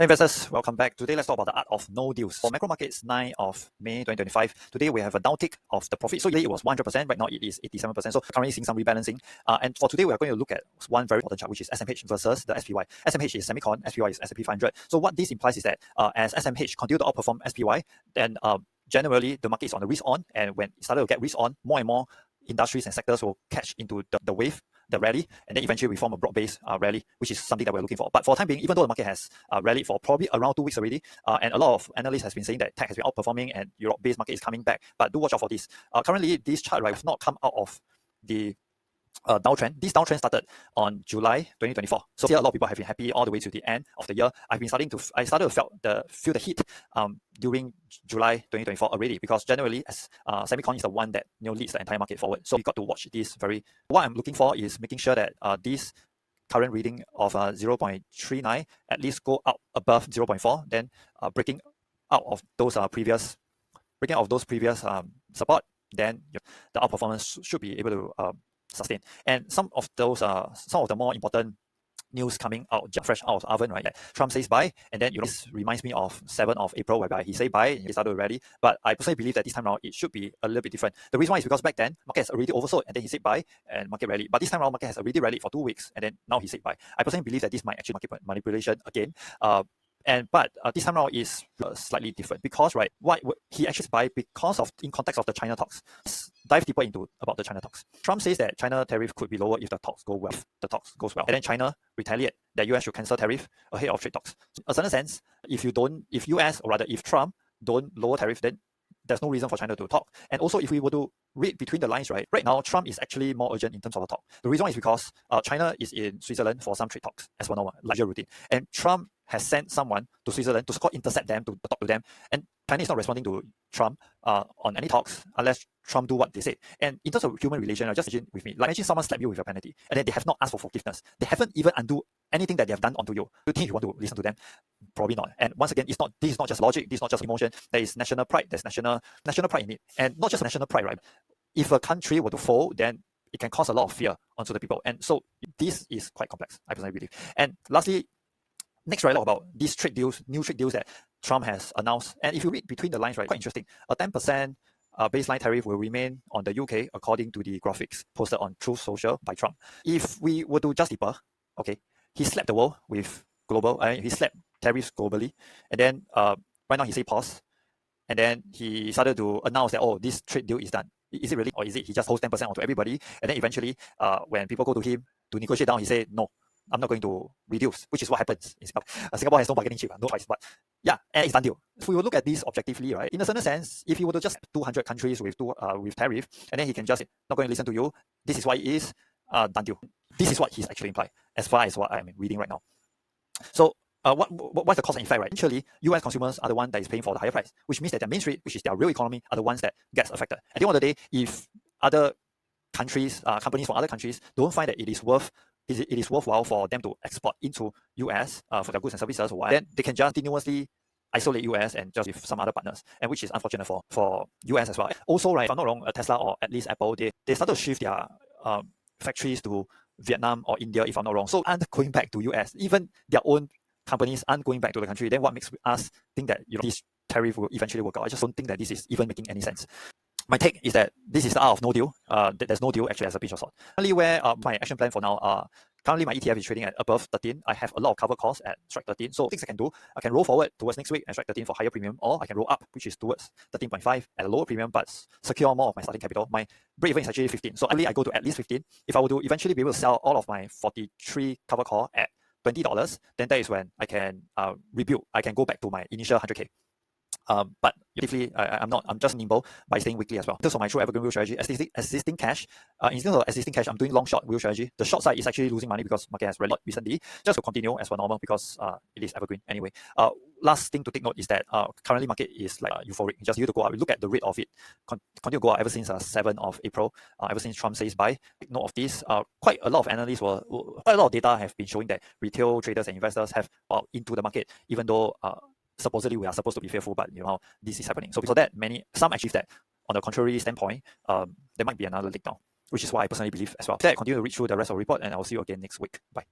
Hey investors, welcome back. Today let's talk about the art of no deals. For macro markets, 9 of May 2025, today we have a downtick of the profit. So today it was 100%, right now it is 87%. So currently seeing some rebalancing. And for today we are going to look at one very important chart, which is SMH versus the SPY. SMH is semicon, SPY is S&P 500. So what this implies is that as SMH continue to outperform SPY, then generally the market is on the risk on, and when it started to get risk on, more and more industries and sectors will catch into the wave, the rally, and then eventually we form a broad-based rally, which is something that we're looking for. But for the time being, even though the market has rallied for probably around 2 weeks already, and a lot of analysts has been saying that tech has been outperforming and Europe-based market is coming back, but do watch out for this. Currently, this chart has not come out of the downtrend. This downtrend started on July 2024. So here a lot of people have been happy all the way to the end of the year. I started to feel the heat during July 2024 already, because generally as semicon is the one that leads the entire market forward. So we got to watch this very. What I'm looking for is making sure that this current reading of 0.39 at least go up above 0.4, then breaking out of those previous support, then the outperformance should be able to sustain. And some of the more important news coming out fresh out of the oven, right? Like Trump says buy, and then this reminds me of 7th of April, whereby he said buy and he started already. But I personally believe that this time around it should be a little bit different. The reason why is because back then market has already oversold, and then he said buy and market rally. But this time around market has already rallied for 2 weeks, and then now he said buy. I personally believe that this might actually market manipulation again. But this time around is slightly different, because what he actually buy because of in context of the China talks. Let's dive deeper into about the China talks. Trump says that China tariff could be lower if the talks go well. And then China retaliate that US should cancel tariff ahead of trade talks. So, in a certain sense, if Trump don't lower tariff, then there's no reason for China to talk. And also, if we were to read between the lines, right now Trump is actually more urgent in terms of the talk. The reason why is because China is in Switzerland for some trade talks as per normal, larger routine, and Trump has sent someone to Switzerland to intercept them, to talk to them, and China is not responding to Trump on any talks unless Trump do what they say. And in terms of human relation, just imagine with me, like imagine someone slap you with a penalty, and then they have not asked for forgiveness. They haven't even undo anything that they have done onto you. Do you think you want to listen to them? Probably not. And once again, this is not just logic, this is not just emotion. There is national pride. There's national pride in it, and not just national pride, right? If a country were to fall, then it can cause a lot of fear onto the people, and so this is quite complex, I personally believe. And lastly, next, right, about these trade deals, new trade deals that Trump has announced. And if you read between the lines, right, quite interesting. A 10% baseline tariff will remain on the UK according to the graphics posted on Truth Social by Trump. If we were to just deeper, okay, he slapped the world with he slapped tariffs globally, and then right now he say pause, and then he started to announce that, oh, this trade deal is done. Is it really, or is it he just holds 10% onto everybody, and then eventually when people go to him to negotiate down, he say no, I'm not going to reduce, which is what happens in Singapore. Singapore has no bargaining chip, no choice. But yeah, and it's done deal. If we will look at this objectively, right, in a certain sense, if he were to just 200 countries with tariff, and then he can just not going to listen to you, this is why it is done deal. This is what he's actually implied, as far as what I'm reading right now. So what's the cause and effect, right? Actually, US consumers are the one that is paying for the higher price, which means that their main street, which is their real economy, are the ones that gets affected. At the end of the day, if other countries, companies from other countries don't find that it is worthwhile for them to export into US for their goods and services, then they can just continuously isolate US and just with some other partners, and which is unfortunate for US as well. Also, right, if I'm not wrong, Tesla or at least Apple, they started to shift their factories to Vietnam or India, if I'm not wrong. So aren't going back to US. Even their own companies aren't going back to the country. Then what makes us think that this tariff will eventually work out? I just don't think that this is even making any sense. My take is that this is the art of no deal. There's no deal actually as a pinch of salt. Currently, where my action plan for now, currently my ETF is trading at above 13. I have a lot of cover calls at strike 13. So things I can do, I can roll forward towards next week and strike 13 for higher premium, or I can roll up, which is towards 13.5 at a lower premium, but secure more of my starting capital. My break-even is actually 15. So I go to at least 15. If I were to eventually be able to sell all of my 43 cover call at $20, then that is when I can rebuild. I can go back to my initial 100K. But usually I'm just nimble by staying weekly as well. In terms of my true evergreen wheel strategy, existing cash, in terms of existing cash, I'm doing long short wheel strategy. The short side is actually losing money because market has rallied recently. Just to continue as per normal, because it is evergreen anyway. Last thing to take note is that currently market is like euphoric. Just you to go out. Look at the rate of it. Continue to go out ever since 7th of April. Ever since Trump says buy. Take note of this. Quite a lot of analysts quite a lot of data have been showing that retail traders and investors have into the market, even though supposedly we are supposed to be fearful, but this is happening. So because of that, some achieve that. On the contrary standpoint, there might be another leg down, which is what I personally believe as well. So continue to read through the rest of the report, and I'll see you again next week. Bye.